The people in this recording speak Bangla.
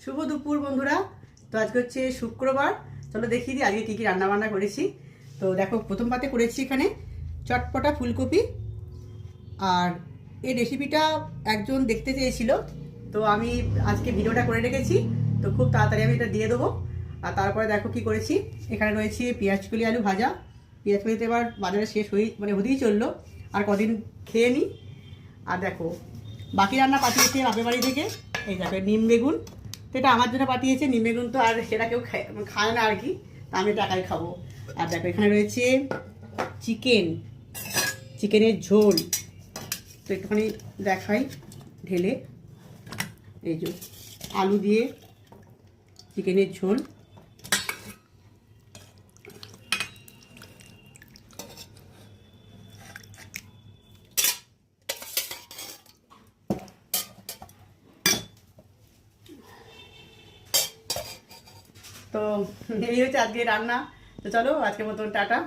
শুভ দুপুর বন্ধুরা। তো আজকে হচ্ছে শুক্রবার। চলো দেখিয়ে দিই আজকে কী কী রান্নাবান্না করেছি। তো দেখো, প্রথম পাতে করেছি এখানে চটপটা ফুলকপি। আর এই রেসিপিটা একজন দেখতে চেয়েছিল, তো আমি আজকে ভিডিওটা করে রেখেছি। তো খুব তাড়াতাড়ি আমি এটা দিয়ে দেবো। আর তারপরে দেখো কি করেছি, এখানে রয়েছে পেঁয়াজকলি আলু ভাজা। পেঁয়াজকলিতে এবার বাজারে শেষ হতেই চললো, আর কদিন খেয়ে নিই। আর দেখো বাকি রান্না পাঠিয়েছে বাপের বাড়ি থেকে। এই দেখো নিম বেগুন, তো এটা আমার জন্য পাঠিয়েছে। নিম বেগুন তো আর সেটা কেউ খায় না আর কি, তা আমি টাকায় খাবো। আর দেখো এখানে রয়েছে চিকেনের ঝোল। তো একটুখানি দেখাই ঢেলে, এই যে আলু দিয়ে চিকেনের ঝোল। তো এই হচ্ছে আজকে রান্না। তো চলো আজকের মতন টাটা।